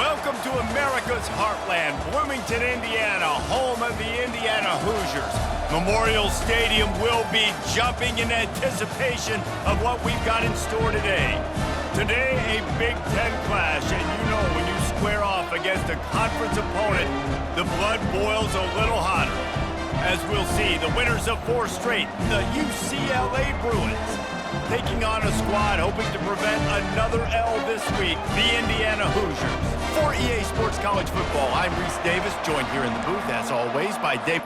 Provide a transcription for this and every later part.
Welcome to America's heartland, Bloomington, Indiana, home of the Indiana Hoosiers. Memorial Stadium will be jumping in anticipation of what we've got in store today. Today, a Big Ten clash, and you know when you square off against a conference opponent, the blood boils a little hotter. As we'll see, the winners of 4 straight, the UCLA Bruins, taking on a squad hoping to prevent another L this week, the Indiana Hoosiers. For EA Sports College Football, I'm Reese Davis, joined here in the booth, as always, by Dave.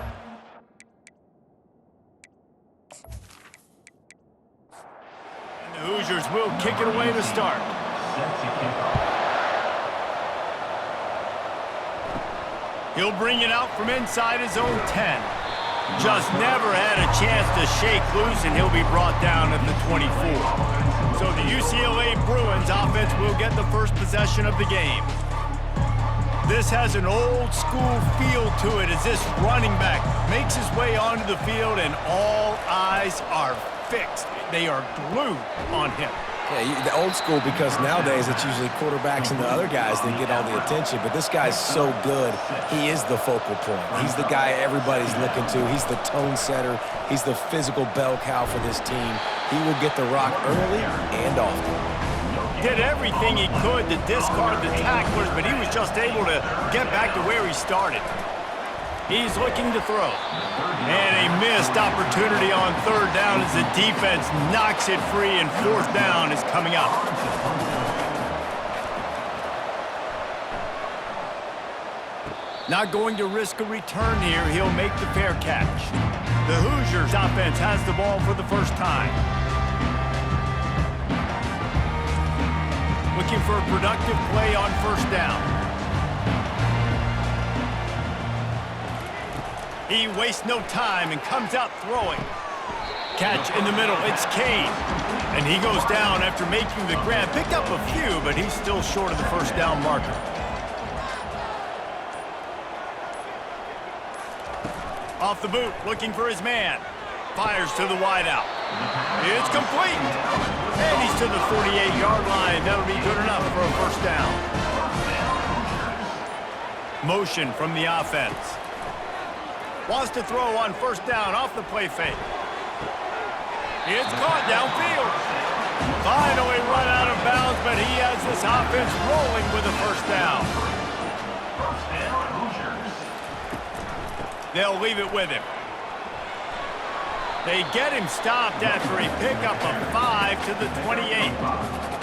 And the Hoosiers will kick it away to start. He'll bring it out from inside his own 10. Just never had a chance to shake loose, and he'll be brought down at the 24. So the UCLA Bruins offense will get the first possession of the game. This has an old-school feel to it as this running back makes his way onto the field, and all eyes are fixed. They are glued on him. Yeah, the old school, because nowadays it's usually quarterbacks and the other guys that get all the attention, but this guy's so good, he is the focal point. He's the guy everybody's looking to. He's the tone setter. He's the physical bell cow for this team. He will get the rock early and often. Did everything he could to discard the tacklers, but he was just able to get back to where he started. He's looking to throw. And a missed opportunity on 3rd down as the defense knocks it free, and 4th down is coming up. Not going to risk a return here. He'll make the fair catch. The Hoosiers offense has the ball for the first time. Looking for a productive play on 1st down. He wastes no time and comes out throwing. Catch in the middle, it's Kane. And he goes down after making the grab. Picked up a few, but he's still short of the 1st down marker. Off the boot, looking for his man. Fires to the wideout. It's complete. And he's to the 48-yard line. That'll be good enough for a 1st down. Motion from the offense. Wants to throw on 1st down off the play fake. It's caught downfield. Finally run out of bounds, but he has this offense rolling with a 1st down. They'll leave it with him. They get him stopped after a pickup of 5 to the 28.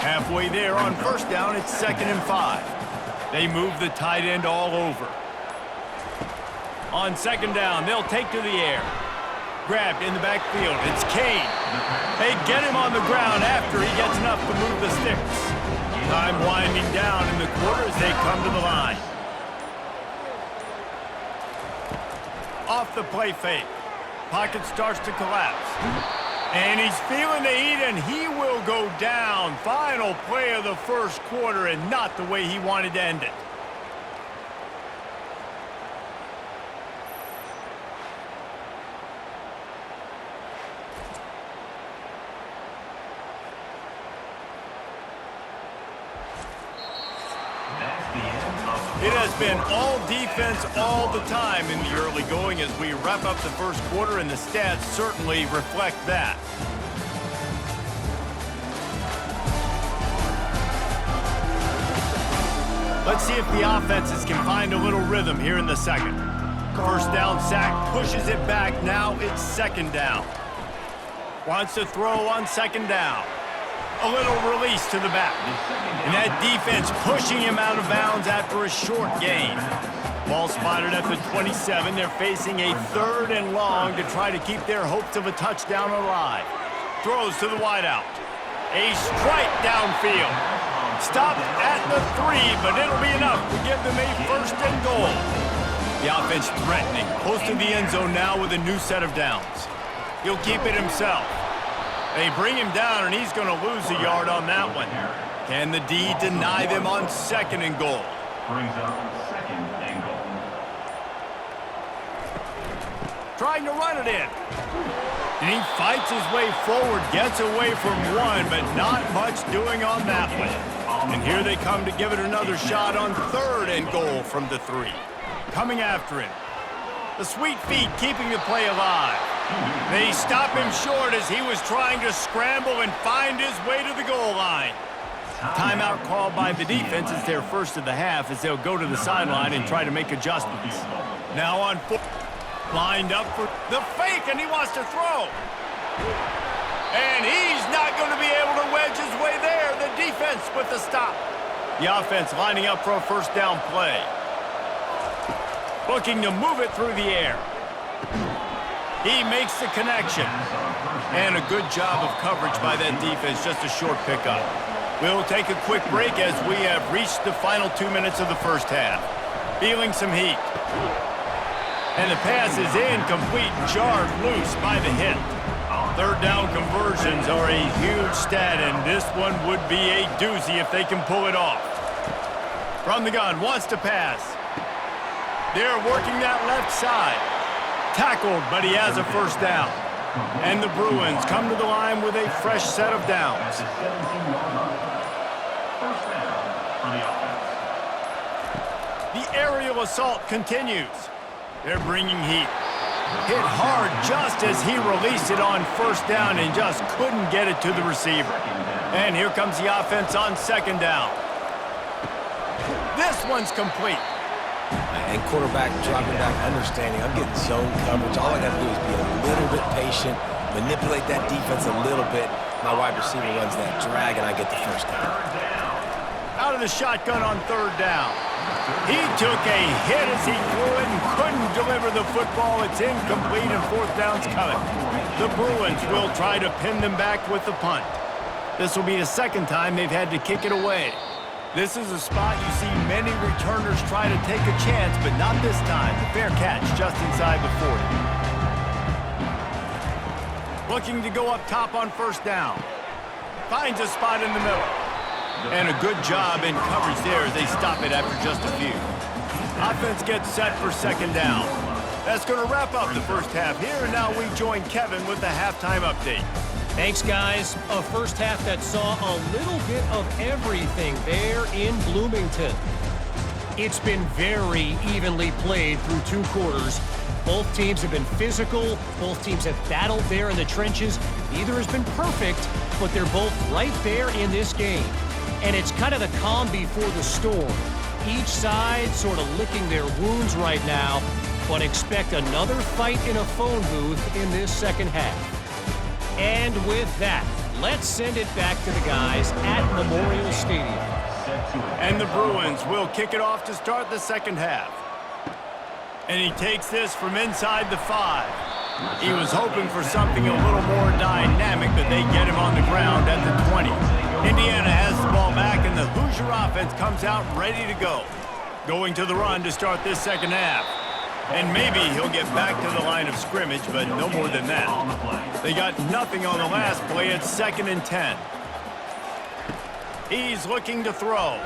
Halfway there on 1st down, it's 2nd and 5. They move the tight end all over. On 2nd down, they'll take to the air. Grabbed in the backfield, it's Kane. They get him on the ground after he gets enough to move the sticks. Time winding down in the quarter as they come to the line. Off the play fake. Pocket starts to collapse. And he's feeling the heat, and he will go down. Final play of the 1st quarter, and not the way he wanted to end it. It has been all defense all the time in the early going as we wrap up the 1st quarter, and the stats certainly reflect that. Let's see if the offenses can find a little rhythm here in the 2nd. 1st down sack pushes it back. Now it's 2nd down. Wants to throw on 2nd down. A little release to the back. And that defense pushing him out of bounds after a short gain. Ball spotted at the 27. They're facing a 3rd and long to try to keep their hopes of a touchdown alive. Throws to the wideout. A strike downfield. Stopped at the 3, but it'll be enough to give them a 1st and goal. The offense threatening. Close to the end zone now with a new set of downs. He'll keep it himself. They bring him down, and he's going to lose a yard on that one. Can the D deny them on 2nd and goal? Brings up 2nd and goal. Trying to run it in. And he fights his way forward, gets away from one, but not much doing on that one. And here they come to give it another shot on 3rd and goal from the 3. Coming after him. The sweet feet keeping the play alive. They stop him short as he was trying to scramble and find his way to the goal line. Timeout called by the defense is their first of the half as they'll go to the sideline and try to make adjustments. Now on foot. Lined up for the fake, and he wants to throw. And he's not going to be able to wedge his way there. The defense with the stop. The offense lining up for a first down play. Looking to move it through the air. He makes the connection. And a good job of coverage by that defense, just a short pickup. We'll take a quick break as we have reached the final 2 minutes of the first half. Feeling some heat. And the pass is incomplete, jarred loose by the hit. 3rd down conversions are a huge stat, and this one would be a doozy if they can pull it off. From the gun, wants to pass. They're working that left side. Tackled, but he has a first down. And the Bruins come to the line with a fresh set of downs. The aerial assault continues. They're bringing heat. Hit hard just as he released it on first down and just couldn't get it to the receiver. And here comes the offense on 2nd down. This one's complete. And quarterback dropping back, understanding. I'm getting zone coverage. All I got to do is be a little bit patient, manipulate that defense a little bit. My wide receiver runs that drag, and I get the first down. Out of the shotgun on 3rd down. He took a hit as he threw it and couldn't deliver the football. It's incomplete and 4th down's coming. The Bruins will try to pin them back with the punt. This will be the 2nd time they've had to kick it away. This is a spot you see many returners try to take a chance, but not this time. The fair catch just inside the 40. Looking to go up top on 1st down. Finds a spot in the middle. And a good job in coverage there as they stop it after just a few. Offense gets set for 2nd down. That's going to wrap up the first half here, and now we join Kevin with the halftime update. Thanks, guys. A first half that saw a little bit of everything there in Bloomington. It's been very evenly played through 2 quarters. Both teams have been physical. Both teams have battled there in the trenches. Neither has been perfect, but they're both right there in this game. And it's kind of the calm before the storm. Each side sort of licking their wounds right now, but expect another fight in a phone booth in this 2nd half. And with that, let's send it back to the guys at Memorial Stadium. And the Bruins will kick it off to start the 2nd half. And he takes this from inside the 5. He was hoping for something a little more dynamic, but they get him on the ground at the 20. Indiana has the ball back, and the Hoosier offense comes out ready to go. Going to the run to start this 2nd half. And maybe he'll get back to the line of scrimmage, but no more than that. They got nothing on the last play. It's 2nd and 10. He's looking to throw.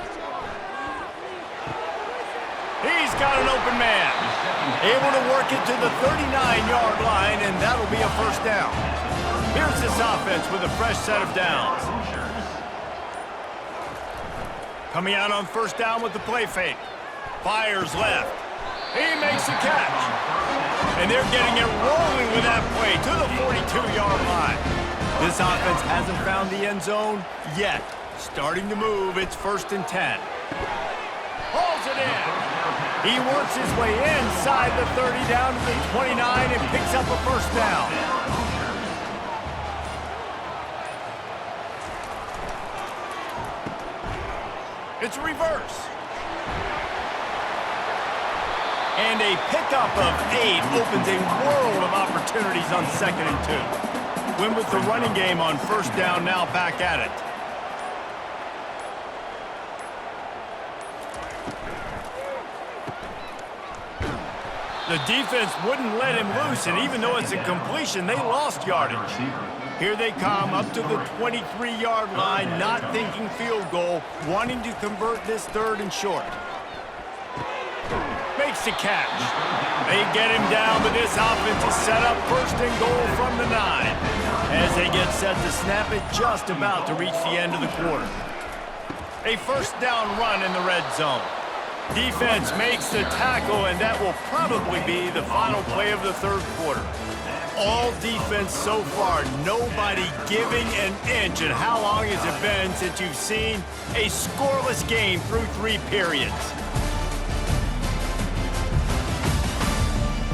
He's got an open man. Able to work it to the 39-yard line, and that'll be a first down. Here's this offense with a fresh set of downs. Coming out on 1st down with the play fake. Fires left. He makes the catch. And they're getting it rolling with that play to the 42-yard line. This offense hasn't found the end zone yet. Starting to move, it's 1st and 10. Hauls it in. He works his way inside the 30 down to the 29 and picks up a first down. It's reverse. And a pickup of 8 opens a world of opportunities on 2nd and 2. Win with the running game on 1st down, now back at it. The defense wouldn't let him loose, and even though it's a completion, they lost yardage. Here they come up to the 23-yard line, not thinking field goal, wanting to convert this 3rd and short. Makes the catch. They get him down, but this offense is set up 1st and goal from the 9. As they get set to snap it, just about to reach the end of the quarter. A first down run in the red zone. Defense makes the tackle, and that will probably be the final play of the third quarter. All defense so far, nobody giving an inch. And how long has it been since you've seen a scoreless game through 3 periods?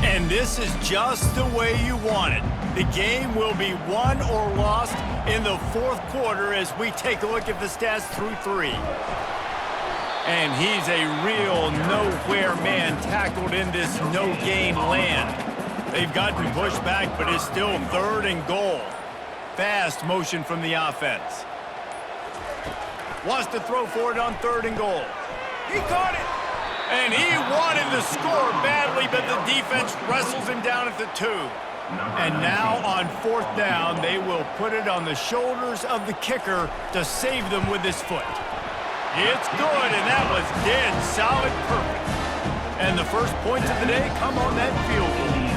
And this is just the way you want it. The game will be won or lost in the fourth quarter as we take a look at the stats through 3. And he's a real nowhere man tackled in this no-gain land. They've gotten pushed back, but it's still 3rd and goal. Fast motion from the offense. Wants to throw for it on 3rd and goal. He caught it! And he wanted the score badly, but the defense wrestles him down at the 2. And now on 4th down, they will put it on the shoulders of the kicker to save them with his foot. It's good, and that was dead solid perfect. And the first points of the day come on that field goal.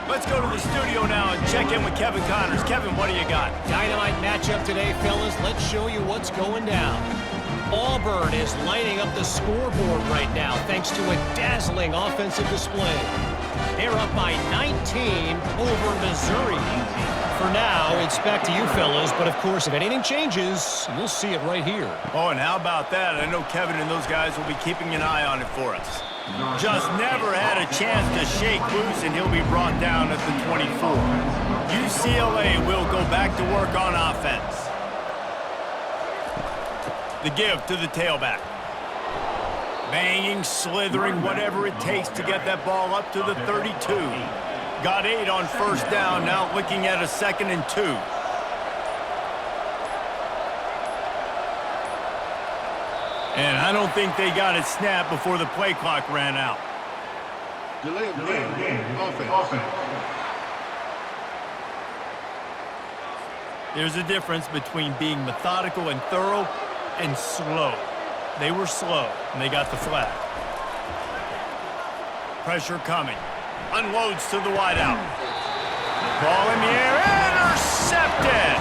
Let's go to the studio now and check in with Kevin Connors. Kevin, what do you got? Dynamite matchup today, fellas. Let's show you what's going down. Auburn is lighting up the scoreboard right now thanks to a dazzling offensive display. They're up by 19 over Missouri. For now, it's back to you fellas, but of course, if anything changes, you'll see it right here. Oh, and how about that? I know Kevin and those guys will be keeping an eye on it for us. Just never had a chance to shake loose, and he'll be brought down at the 24. UCLA will go back to work on offense. The give to the tailback. Banging, slithering, whatever it takes to get that ball up to the 32. Got 8 on first down, now looking at a 2nd and 2. And I don't think they got it snapped before the play clock ran out. Delay of game. Offense. There's a difference between being methodical and thorough and slow. They were slow, and they got the flag. Pressure coming. Unloads to the wideout. Ball in the air. Intercepted!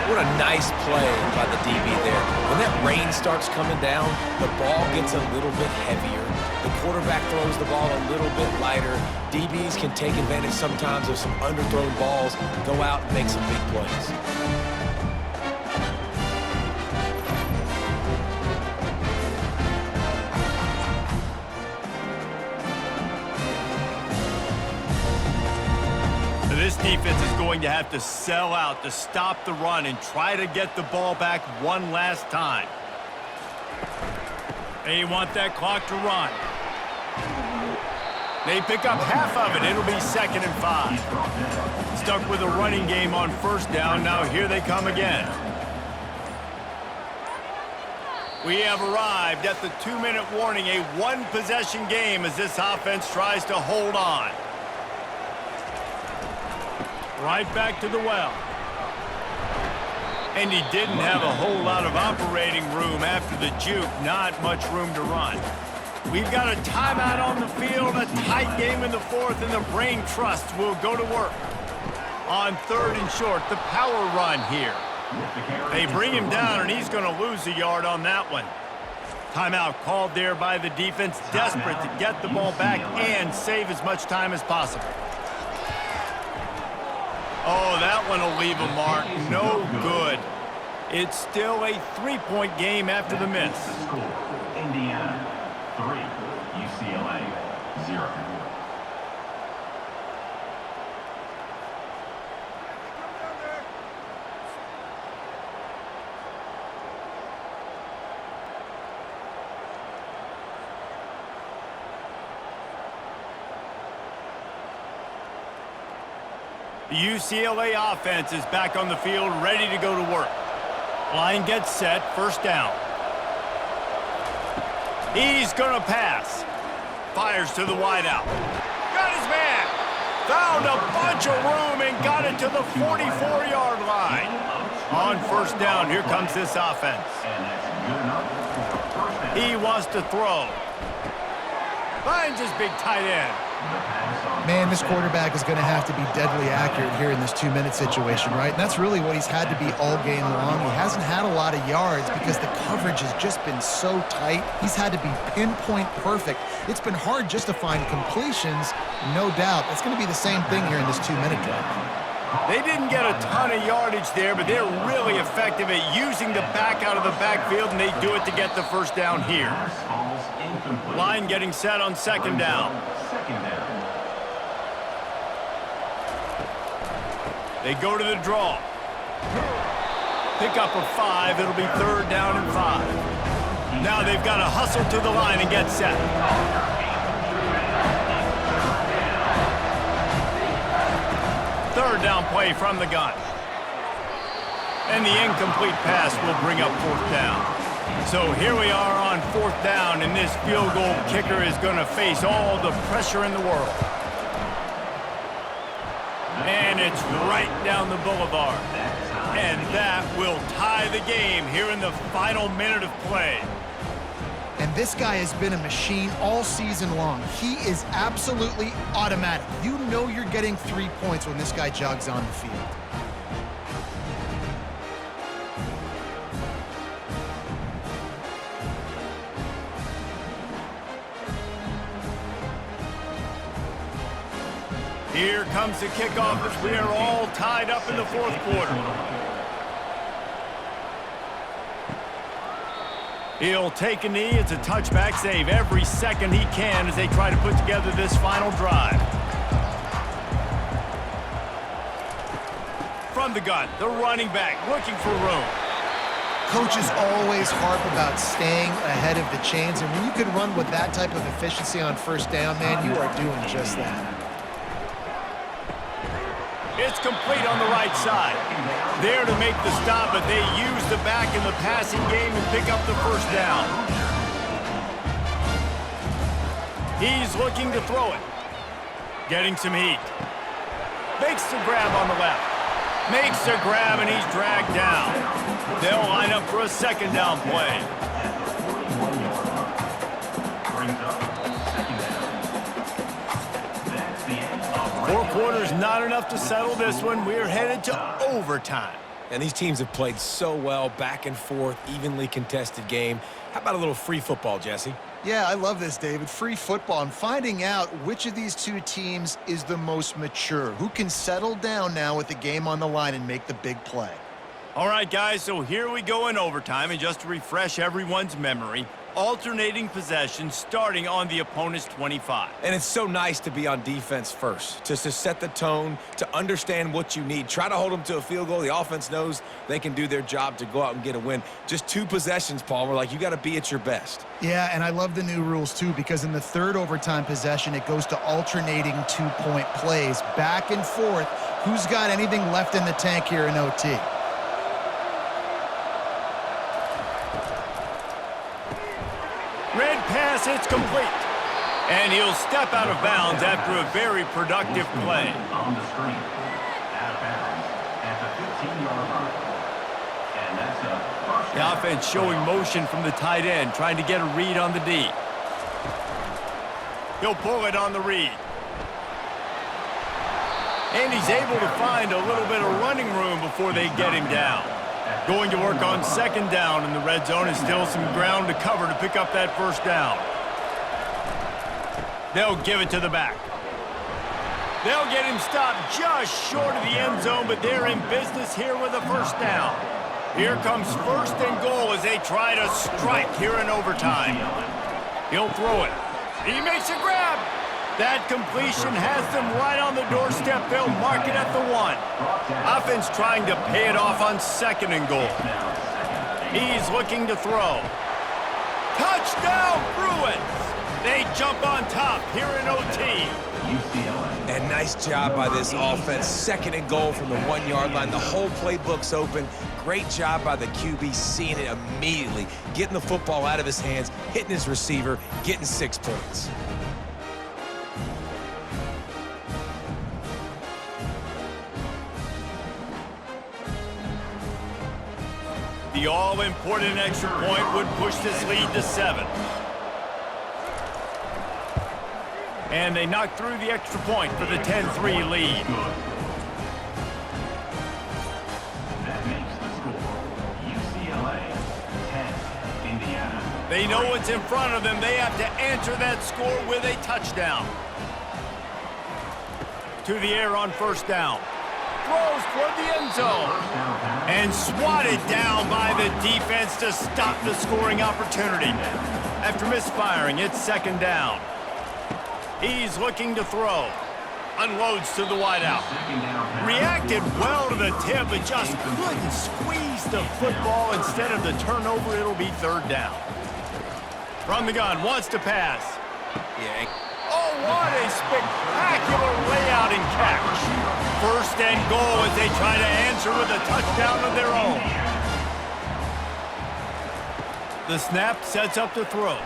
What a nice play by the DB there. When that rain starts coming down, the ball gets a little bit heavier. The quarterback throws the ball a little bit lighter. DBs can take advantage sometimes of some underthrown balls, go out and make some big plays. This defense is going to have to sell out to stop the run and try to get the ball back one last time. They want that clock to run. They pick up half of it. It'll be 2nd and 5. Stuck with a running game on first down. Now here they come again. We have arrived at the 2-minute warning, a 1-possession game as this offense tries to hold on. Right back to the well. And he didn't have a whole lot of operating room after the juke. Not much room to run. We've got a timeout on the field, a tight game in the 4th, and the Brain Trust will go to work. On 3rd and short, the power run here. They bring him down, and he's going to lose a yard on that one. Timeout called there by the defense, desperate to get the ball back and save as much time as possible. Oh, that one will leave a mark. No good. It's still a 3-point game after the miss. Indiana 3, UCLA 0. The UCLA offense is back on the field, ready to go to work. Line gets set, first down. He's going to pass. Fires to the wideout. Got his man. Found a bunch of room and got it to the 44-yard line. On first down, here comes this offense. He wants to throw. Finds his big tight end. Man, this quarterback is going to have to be deadly accurate here in this 2-minute situation, right? And that's really what he's had to be all game long. He hasn't had a lot of yards because the coverage has just been so tight. He's had to be pinpoint perfect. It's been hard just to find completions, no doubt. It's going to be the same thing here in this 2-minute drive. They didn't get a ton of yardage there, but they're really effective at using the back out of the backfield, and they do it to get the first down here. Line getting set on second down. They go to the draw. Pick up a 5. It'll be third down and 5. Now they've got to hustle to the line and get set. Third down play from the gun. And the incomplete pass will bring up fourth down. So here we are on fourth down, and this field goal kicker is going to face all the pressure in the world. And it's right down the boulevard. And that will tie the game here in the final minute of play. And this guy has been a machine all season long. He is absolutely automatic. You know you're getting 3 points when this guy jogs on the field. Here comes the kickoff as we are all tied up in the fourth quarter. He'll take a knee. It's a touchback save every second he can as they try to put together this final drive. From the gun, the running back looking for room. Coaches always harp about staying ahead of the chains, and when you can run with that type of efficiency on first down, man, you are doing just that. It's complete on the right side. There to make the stop, but they use the back in the passing game and pick up the first down. He's looking to throw it. Getting some heat. Makes the grab on the left. Makes the grab, and he's dragged down. They'll line up for a second down play. Four quarters not enough to settle this one. We're headed to overtime. And these teams have played so well, back and forth, evenly contested game. How about a little free football, Jesse? Yeah, I love this, David. Free football. I'm finding out which of these two teams is the most mature, who can settle down now with the game on the line and make the big play. All right, guys, so here we go in overtime, and just to refresh everyone's memory, alternating possession starting on the opponent's 25. And it's so nice to be on defense first, just to set the tone, to understand what you need. Try to hold them to a field goal. The offense knows they can do their job to go out and get a win. Just 2 possessions, Paul. We're like, you got to be at your best. Yeah, and I love the new rules, too, because in the third overtime possession, it goes to alternating 2-point plays, back and forth. Who's got anything left in the tank here in OT? Red pass, it's complete. And he'll step out of bounds after a very productive play. On the screen, out of bounds at the 15-yard line. And that's a first The down. offense showing motion from the tight end, trying to get a read on the D. He'll pull it on the read. And he's able to find a little bit of running room before they get him down. Going to work on second down in the red zone, and still some ground to cover to pick up that first down. They'll give it to the back. They'll get him stopped just short of the end zone, but they're in business here with a first down. Here comes first and goal as they try to strike here in overtime. He'll throw it. He makes a grab. That completion has them right on the doorstep. They'll mark it at the 1. Offense trying to pay it off on second and goal. He's looking to throw. Touchdown, Bruins! They jump on top here in OT. UCLA. And nice job by this offense. Second and goal from the 1-yard line. The whole playbook's open. Great job by the QB seeing it immediately. Getting the football out of his hands, hitting his receiver, getting 6 points. The all-important extra point would push this lead to 7. And they knock through the extra point for the 10-3 lead. That makes the score UCLA 10, Indiana. They know what's in front of them. They have to answer that score with a touchdown. To the air on first down. Throws toward the end zone. And swatted down by the defense to stop the scoring opportunity. After misfiring, it's second down. He's looking to throw. Unloads to the wideout. Reacted well to the tip, but just couldn't squeeze the football. Instead of the turnover, it'll be third down. From the gun, wants to pass. Yeah. Oh, what a spectacular layout and catch. First and goal as they try to answer with a touchdown of their own. The snap sets up the throw.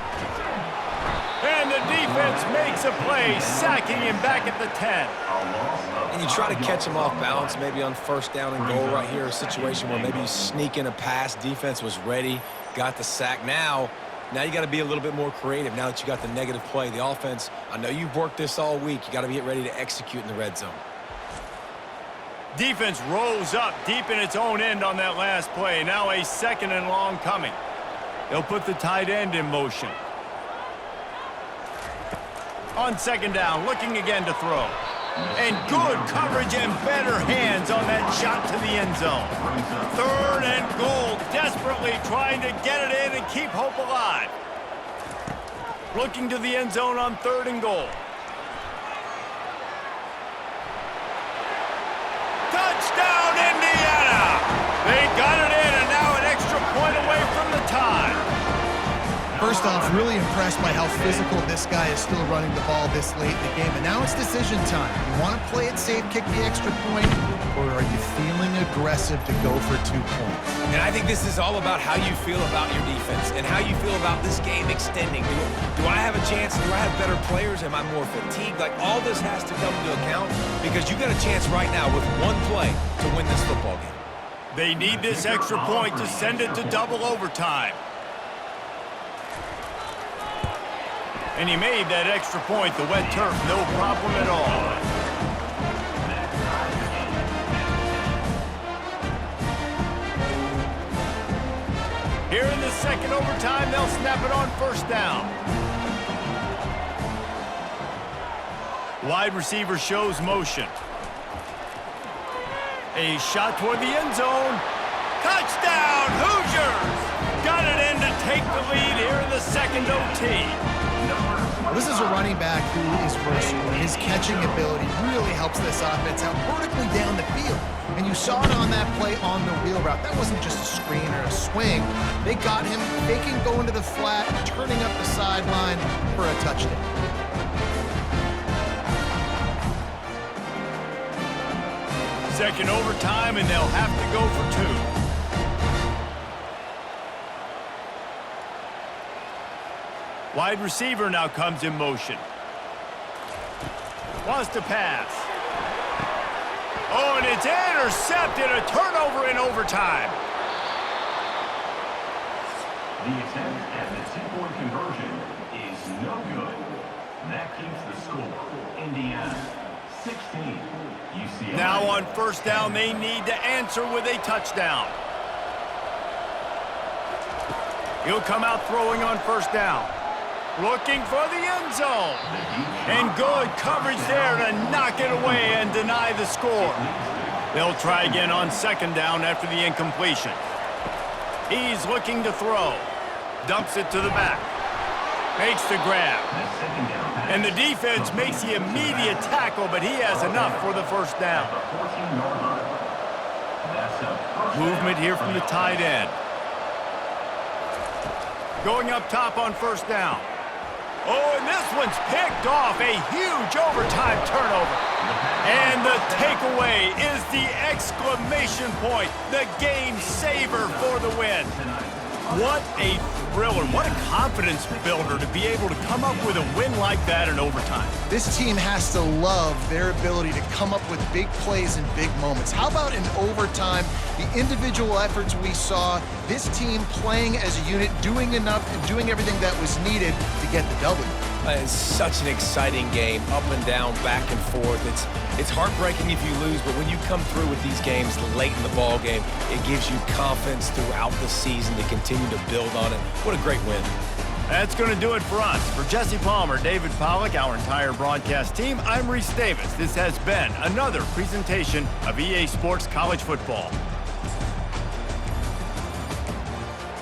And the defense makes a play, sacking him back at the 10. And you try to catch him off balance, maybe on first down and goal right here, a situation where maybe you sneak in a pass, defense was ready, got the sack. Now you got to be a little bit more creative now that you got the negative play. The offense, I know you've worked this all week. You got to get ready to execute in the red zone. Defense rolls up deep in its own end on that last play. Now a second and long coming. They'll put the tight end in motion. On second down, looking again to throw. And good coverage and better hands on that shot to the end zone. Third and goal, desperately trying to get it in and keep hope alive. Looking to the end zone on third and goal. Touchdown, Indiana! They got it in, and now an extra point away from the tie. First off, really impressed by how physical this guy is still running the ball this late in the game. And now it's decision time. You want to play it safe, kick the extra point, or are you feeling aggressive to go for 2 points? And I think this is all about how you feel about your defense and how you feel about this game extending. Do I have a chance? Do I have better players? Am I more fatigued? Like, all this has to come into account because you got a chance right now with one play to win this football game. They need this extra point to send it to double overtime. And he made that extra point, the wet turf, no problem at all. Here in the second overtime, they'll snap it on first down. Wide receiver shows motion. A shot toward the end zone. Touchdown, Hoosiers! Got it in to take the lead here in the second OT. This is a running back who is versatile. His catching ability really helps this offense out vertically down the field. And you saw it on that play on the wheel route. That wasn't just a screen or a swing. They got him faking going to the flat, turning up the sideline for a touchdown. Second overtime, and they'll have to go for 2. Wide receiver now comes in motion. Wants to pass. Oh, and it's intercepted. A turnover in overtime. The attempt at the 2-point conversion is no good. That keeps the score Indiana 16, UCLA. Now on first down, they need to answer with a touchdown. He'll come out throwing on first down. Looking for the end zone. And good coverage there to knock it away and deny the score. They'll try again on second down after the incompletion. He's looking to throw. Dumps it to the back. Makes the grab. And the defense makes the immediate tackle, but he has enough for the first down. Movement here from the tight end. Going up top on first down. Oh, and this one's picked off. A huge overtime turnover. And the takeaway is the exclamation point. The game saver for the win. What a thriller. What a confidence builder to be able to come up with a win like that in overtime. This team has to love their ability to come up with big plays and big moments. How about in overtime, the individual efforts we saw, this team playing as a unit, doing enough and doing everything that was needed to get the W. It's such an exciting game, up and down, back and forth. It's heartbreaking if you lose, but when you come through with these games late in the ball game, it gives you confidence throughout the season to continue to build on it. What a great win. That's going to do it for us. For Jesse Palmer, David Pollack, our entire broadcast team, I'm Reese Davis. This has been another presentation of EA Sports College Football.